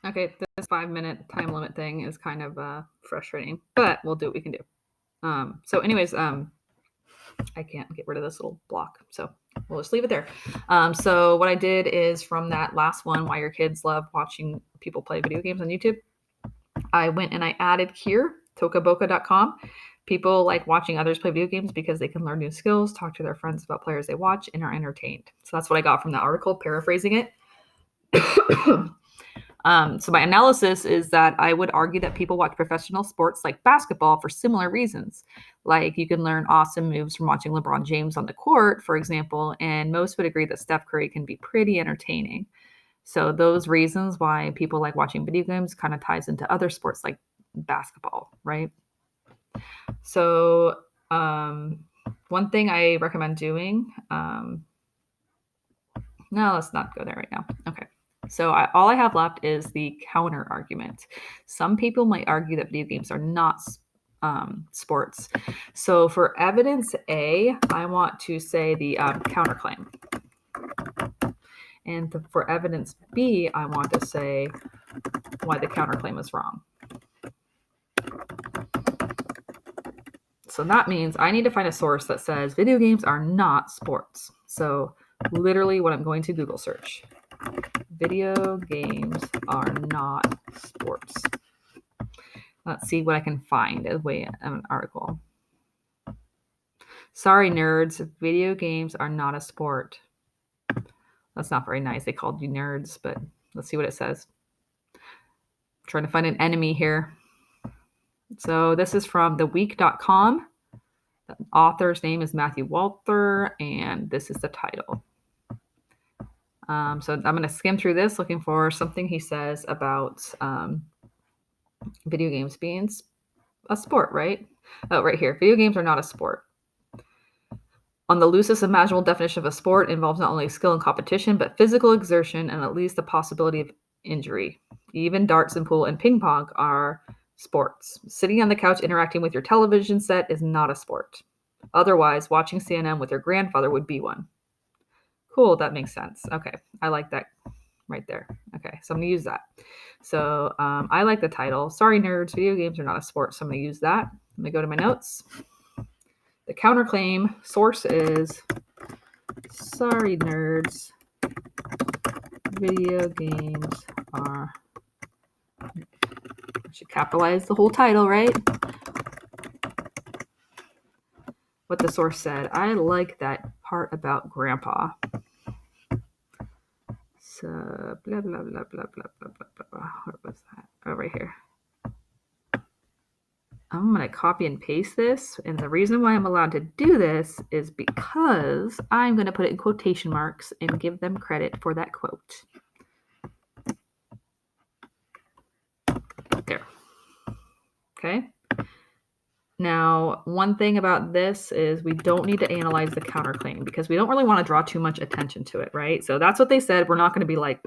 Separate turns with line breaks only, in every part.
Okay, this 5-minute time limit thing is kind of frustrating, but we'll do what we can do. So anyways, I can't get rid of this little block, so we'll just leave it there. So what I did is from that last one, why your kids love watching people play video games on YouTube, I went and I added here, tokaboka.com. People like watching others play video games because they can learn new skills, talk to their friends about players they watch, and are entertained. So that's what I got from that article, paraphrasing it. So my analysis is that I would argue that people watch professional sports like basketball for similar reasons. Like you can learn awesome moves from watching LeBron James on the court, for example, and most would agree that Steph Curry can be pretty entertaining. So those reasons why people like watching video games kind of ties into other sports like basketball, right? So one thing I recommend doing, no, let's not go there right now. Okay. So all I have left is the counter argument. Some people might argue that video games are not sports. So for evidence A, I want to say the counterclaim. And for evidence B, I want to say why the counterclaim is wrong. So that means I need to find a source that says video games are not sports. So literally what I'm going to Google search. Video games are not sports. Let's see what I can find as way an article. Sorry, nerds. Video games are not a sport. That's not very nice. They called you nerds, but let's see what it says. I'm trying to find an enemy here. So this is from theweek.com. The author's name is Matthew Walther, and this is the title. So I'm going to skim through this looking for something he says about video games being a sport, right? Oh, right here. Video games are not a sport. On the loosest imaginable definition of a sport, involves not only skill and competition, but physical exertion and at least the possibility of injury. Even darts and pool and ping pong are sports. Sitting on the couch interacting with your television set is not a sport. Otherwise, watching CNN with your grandfather would be one. Cool, that makes sense. Okay, I like that right there. Okay, so I'm going to use that. So I like the title. Sorry, nerds, video games are not a sport, so I'm going to use that. Let me go to my notes. The counterclaim source is, sorry, nerds, video games are... I should capitalize the whole title, right? What the source said. I like that part about grandpa. So, blah, blah, blah, blah, blah, blah, blah, blah, blah. What was that? Oh, right here. I'm going to copy and paste this. And the reason why I'm allowed to do this is because I'm going to put it in quotation marks and give them credit for that quote. There. Okay. Now, one thing about this is we don't need to analyze the counterclaim because we don't really want to draw too much attention to it, right? So that's what they said. We're not going to be like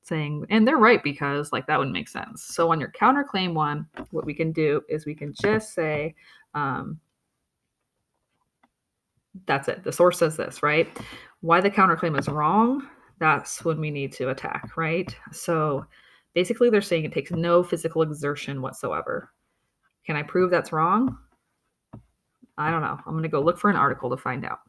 saying, and they're right because like that wouldn't make sense. So on your counterclaim one, what we can do is we can just say, that's it. The source says this, right? Why the counterclaim is wrong, that's when we need to attack, right? So basically they're saying it takes no physical exertion whatsoever. Can I prove that's wrong? I don't know. I'm going to go look for an article to find out.